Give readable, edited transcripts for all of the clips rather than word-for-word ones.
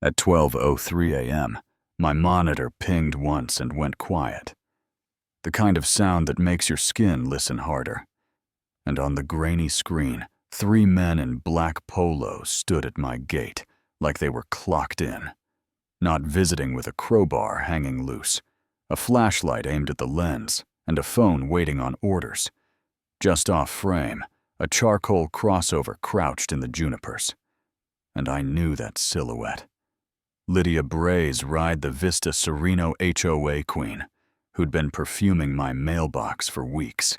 At 12:03 a.m., my monitor pinged once and went quiet. The kind of sound that makes your skin listen harder. And on the grainy screen, 3 men in black polos stood at my gate, like they were clocked in. Not visiting with a crowbar hanging loose, a flashlight aimed at the lens, and a phone waiting on orders. Just off frame, a charcoal crossover crouched in the junipers. And I knew that silhouette. Lydia Bray's Ride the Vista Sereno HOA queen, who'd been perfuming my mailbox for weeks.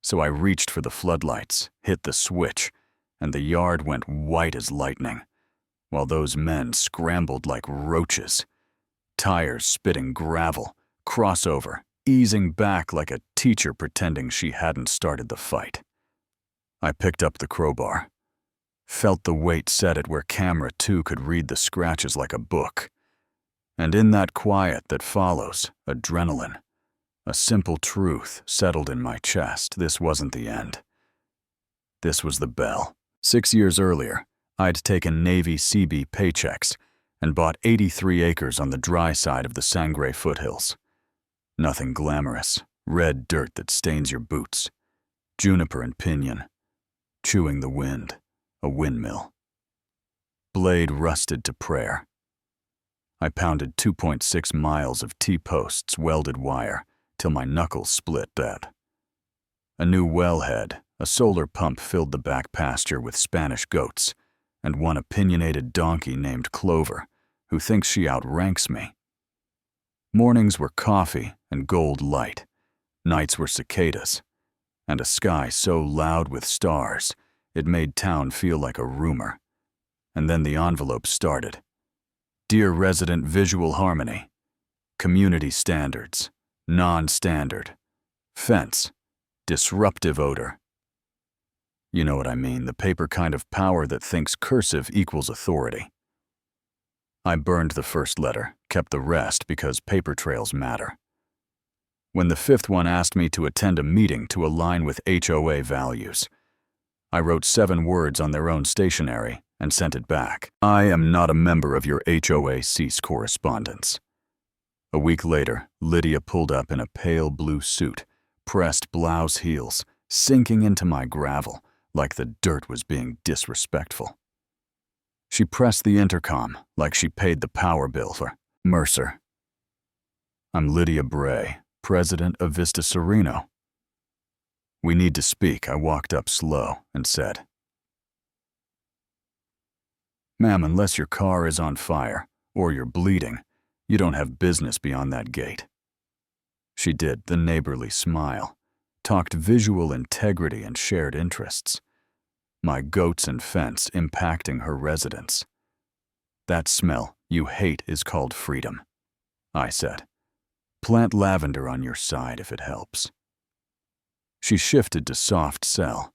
So I reached for the floodlights, hit the switch, and the yard went white as lightning, while those men scrambled like roaches. Tires spitting gravel, crossover, easing back like a teacher pretending she hadn't started the fight. I picked up the crowbar, felt the weight set it where camera 2 could read the scratches like a book. And in that quiet that follows, adrenaline, a simple truth settled in my chest. This wasn't the end. This was the bell. 6 years earlier, I'd taken Navy CB paychecks and bought 83 acres on the dry side of the Sangre foothills. Nothing glamorous, red dirt that stains your boots, juniper and pinyon, chewing the wind, a windmill. Blade rusted to prayer. I pounded 2.6 miles of T-posts welded wire till my knuckles split dead. A new wellhead, a solar pump filled the back pasture with Spanish goats, and one opinionated donkey named Clover, who thinks she outranks me. Mornings were coffee and gold light, nights were cicadas, and a sky so loud with stars it made town feel like a rumor. And then the envelope started. Dear Resident Visual Harmony, Community Standards, Non-Standard, Fence, Disruptive Odor. You know what I mean, the paper kind of power that thinks cursive equals authority. I burned the first letter, kept the rest because paper trails matter. When the 5th one asked me to attend a meeting to align with HOA values, I wrote 7 words on their own stationery and sent it back. I am not a member of your HOA, cease correspondence. A week later, Lydia pulled up in a pale blue suit, pressed blouse heels, sinking into my gravel like the dirt was being disrespectful. She pressed the intercom like she paid the power bill for Mercer. I'm Lydia Bray, president of Vista Sereno. We need to speak. I walked up slow and said, Ma'am, unless your car is on fire or you're bleeding, you don't have business beyond that gate. She did, the neighborly smile, talked visual integrity and shared interests. My goats and fence impacting her residence. That smell you hate is called freedom, I said. Plant lavender on your side if it helps. She shifted to soft sell.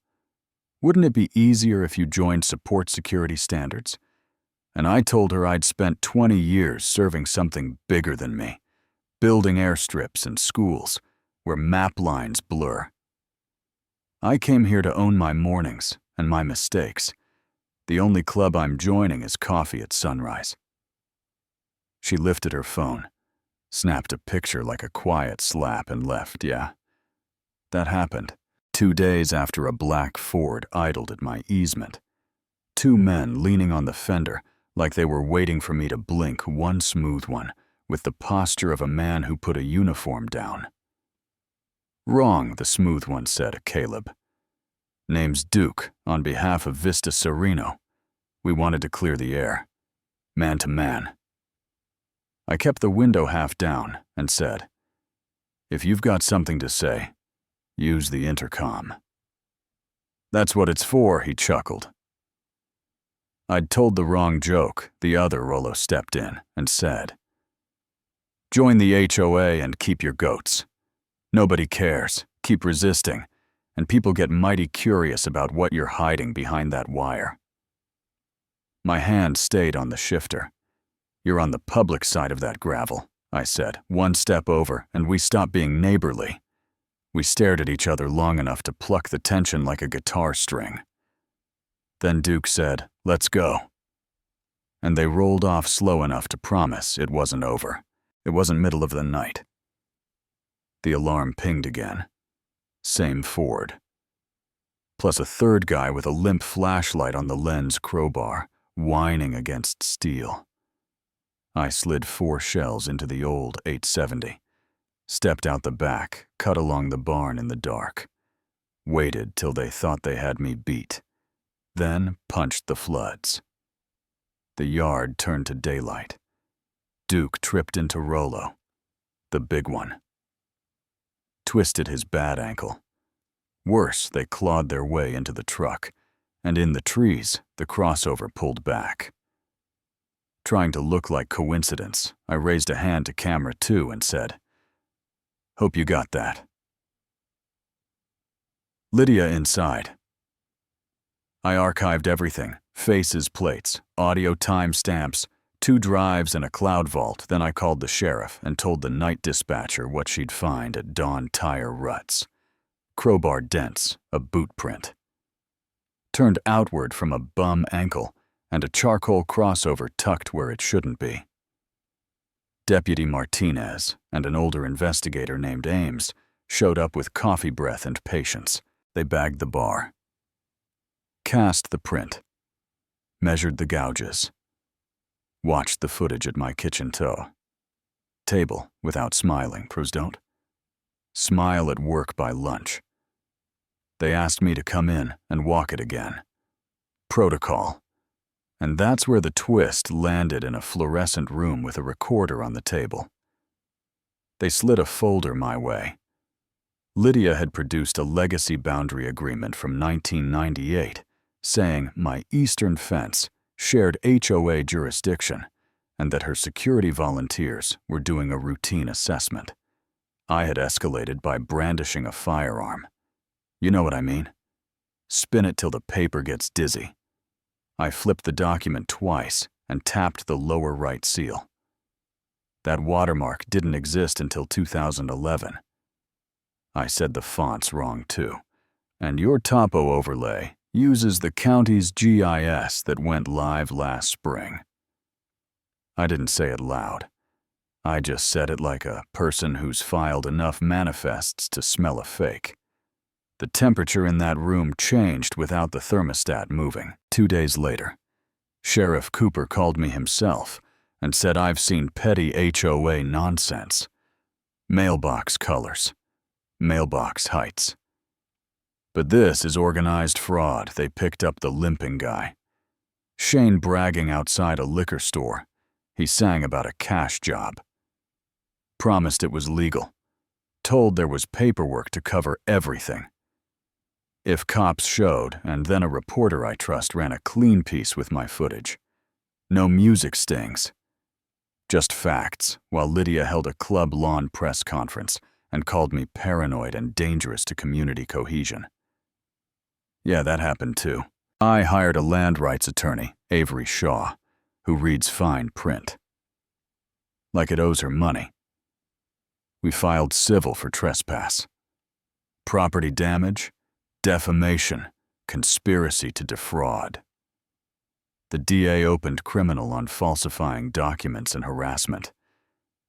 Wouldn't it be easier if you joined support security standards? And I told her I'd spent 20 years serving something bigger than me, building airstrips and schools where map lines blur. I came here to own my mornings and my mistakes. The only club I'm joining is coffee at sunrise. She lifted her phone, snapped a picture like a quiet slap and left, yeah. That happened 2 days after a black Ford idled at my easement. 2 men leaning on the fender like they were waiting for me to blink, one smooth one, with the posture of a man who put a uniform down. Wrong, the smooth one said, Caleb. Name's Duke, on behalf of Vista Sereno. We wanted to clear the air. Man to man. I kept the window half down and said, if you've got something to say, use the intercom. That's what it's for, he chuckled. I'd told the wrong joke. The other Rollo stepped in and said, join the HOA and keep your goats. Nobody cares. Keep resisting. And people get mighty curious about what you're hiding behind that wire. My hand stayed on the shifter. You're on the public side of that gravel, I said, one step over, and we stopped being neighborly. We stared at each other long enough to pluck the tension like a guitar string. Then Duke said, let's go. and they rolled off slow enough to promise it wasn't over. It wasn't middle of the night. The alarm pinged again. Same Ford. Plus a third guy with a limp flashlight on the lens crowbar, whining against steel. I slid 4 shells into the old 870, stepped out the back, cut along the barn in the dark, waited till they thought they had me beat, then punched the floods. The yard turned to daylight. Duke tripped into Rollo, the big one. Twisted his bad ankle. Worse, they clawed their way into the truck, and in the trees, the crossover pulled back. Trying to look like coincidence, I raised a hand to camera 2 and said, "Hope you got that." Lydia inside. I archived everything, faces, plates, audio timestamps, 2 drives and a cloud vault. Then I called the sheriff and told the night dispatcher what she'd find at Dawn Tire Ruts. Crowbar dents, a boot print. Turned outward from a bum ankle, and a charcoal crossover tucked where it shouldn't be. Deputy Martinez and an older investigator named Ames showed up with coffee breath and patience. They bagged the bar. Cast the print. Measured the gouges. Watched the footage at my kitchen toe. Table, without smiling, pros don't. Smile at work by lunch. They asked me to come in and walk it again. Protocol. And that's where the twist landed, in a fluorescent room with a recorder on the table. They slid a folder my way. Lydia had produced a legacy boundary agreement from 1998, saying my eastern fence shared HOA jurisdiction and that her security volunteers were doing a routine assessment. I had escalated by brandishing a firearm. You know what I mean? Spin it till the paper gets dizzy. I flipped the document twice and tapped the lower right seal. That watermark didn't exist until 2011. I said the font's wrong too, and your topo overlay uses the county's GIS that went live last spring. I didn't say it loud. I just said it like a person who's filed enough manifests to smell a fake. The temperature in that room changed without the thermostat moving. 2 days later, Sheriff Cooper called me himself and said I've seen petty HOA nonsense. Mailbox colors. Mailbox heights. But this is organized fraud. They picked up the limping guy. Shane bragging outside a liquor store. He sang about a cash job. Promised it was legal. Told there was paperwork to cover everything. If cops showed, and then a reporter I trust ran a clean piece with my footage. No music stings. Just facts, while Lydia held a club lawn press conference and called me paranoid and dangerous to community cohesion. Yeah, that happened too. I hired a land rights attorney, Avery Shaw, who reads fine print. Like it owes her money. We filed civil for trespass. Property damage, defamation, conspiracy to defraud. The DA opened criminal on falsifying documents and harassment.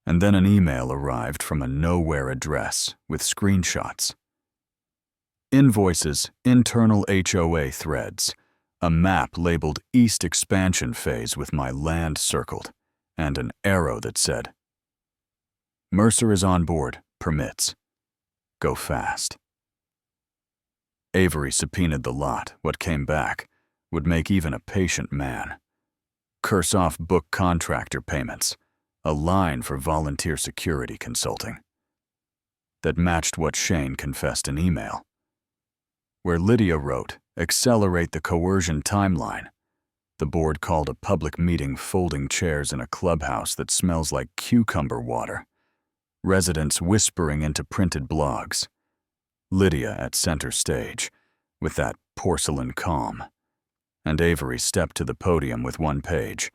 And then an email arrived from a nowhere address with screenshots. Invoices, internal HOA threads, a map labeled East Expansion Phase with my land circled, and an arrow that said, "Mercer is on board, permits. Go fast." Avery subpoenaed the lot. What came back would make even a patient man. Curse off book contractor payments, a line for volunteer security consulting. That matched what Shane confessed in email. Where Lydia wrote, "Accelerate the coercion timeline," the board called a public meeting folding chairs in a clubhouse that smells like cucumber water. Residents whispering into printed blogs. Lydia at center stage, with that porcelain calm. And Avery stepped to the podium with one page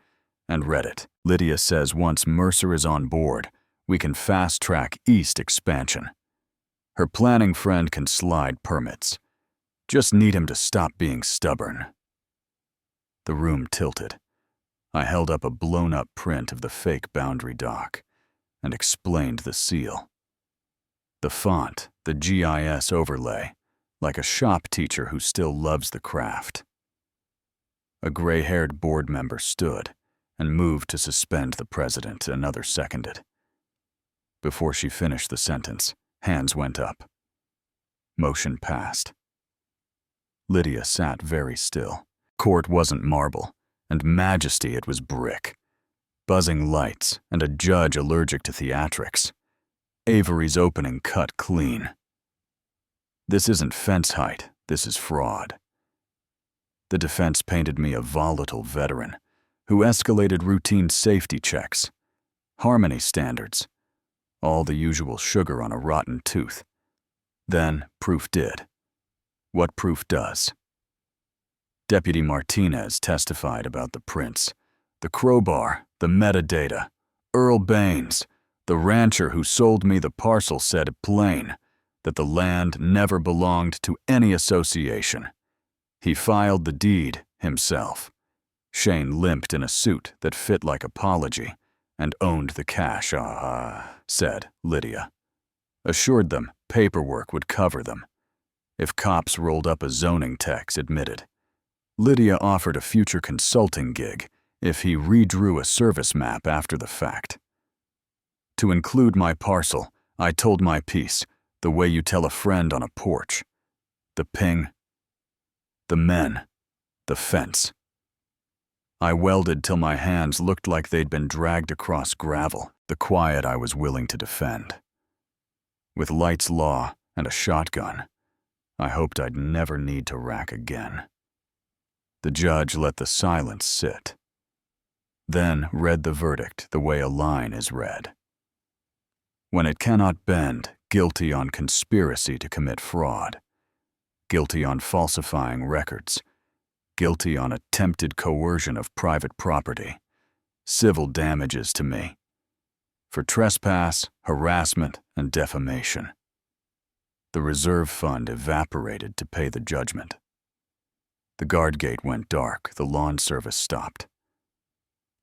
and read it. Lydia says once Mercer is on board, we can fast-track East Expansion. Her planning friend can slide permits. Just need him to stop being stubborn. The room tilted. I held up a blown-up print of the fake boundary dock and explained the seal. The font, the GIS overlay, like a shop teacher who still loves the craft. A gray-haired board member stood and moved to suspend the president. Another seconded. Before she finished the sentence, hands went up. Motion passed. Lydia sat very still. Court wasn't marble, and majesty it was brick. Buzzing lights and a judge allergic to theatrics. Avery's opening cut clean. This isn't fence height, this is fraud. The defense painted me a volatile veteran who escalated routine safety checks, harmony standards, all the usual sugar on a rotten tooth. Then proof did what proof does. Deputy Martinez testified about the prints, the crowbar, the metadata. Earl Baines, the rancher who sold me the parcel, said plain that the land never belonged to any association. He filed the deed himself. Shane limped in a suit that fit like apology and owned the cash, said Lydia. Assured them paperwork would cover them. If cops rolled up a zoning text, admitted. Lydia offered a future consulting gig if he redrew a service map after the fact. To include my parcel, I told my piece, the way you tell a friend on a porch. The ping, the men, the fence. I welded till my hands looked like they'd been dragged across gravel, the quiet I was willing to defend. With Light's Law and a shotgun, I hoped I'd never need to rack again. The judge let the silence sit, then read the verdict the way a line is read. When it cannot bend, guilty on conspiracy to commit fraud, guilty on falsifying records, guilty on attempted coercion of private property, civil damages to me, for trespass, harassment, and defamation. The reserve fund evaporated to pay the judgment. The guard gate went dark, the lawn service stopped.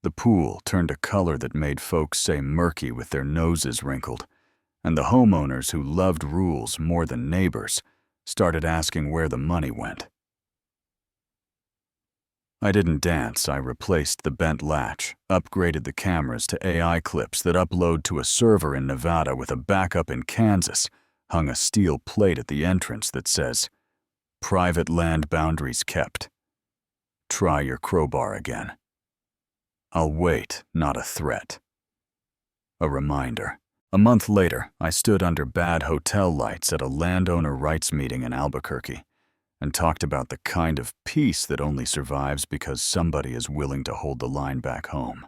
The pool turned a color that made folks say murky with their noses wrinkled, and the homeowners who loved rules more than neighbors started asking where the money went. I didn't dance. I replaced the bent latch, upgraded the cameras to AI clips that upload to a server in Nevada with a backup in Kansas, hung a steel plate at the entrance that says, "Private land boundaries kept. Try your crowbar again." I'll wait, not a threat. A reminder. A month later, I stood under bad hotel lights at a landowner rights meeting in Albuquerque and talked about the kind of peace that only survives because somebody is willing to hold the line back home.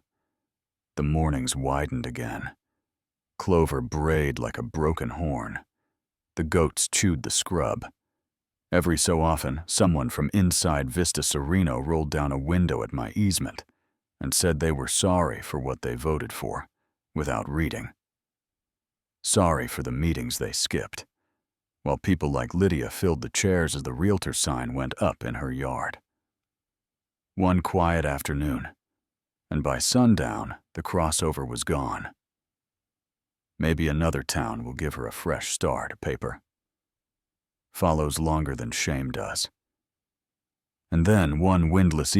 The mornings widened again. Clover brayed like a broken horn. The goats chewed the scrub. Every so often, someone from inside Vista Sereno rolled down a window at my easement and said they were sorry for what they voted for, without reading. Sorry for the meetings they skipped, while people like Lydia filled the chairs as the realtor sign went up in her yard. One quiet afternoon, and by sundown, the crossover was gone. Maybe another town will give her a fresh start, paper. Follows longer than shame does. And then one windless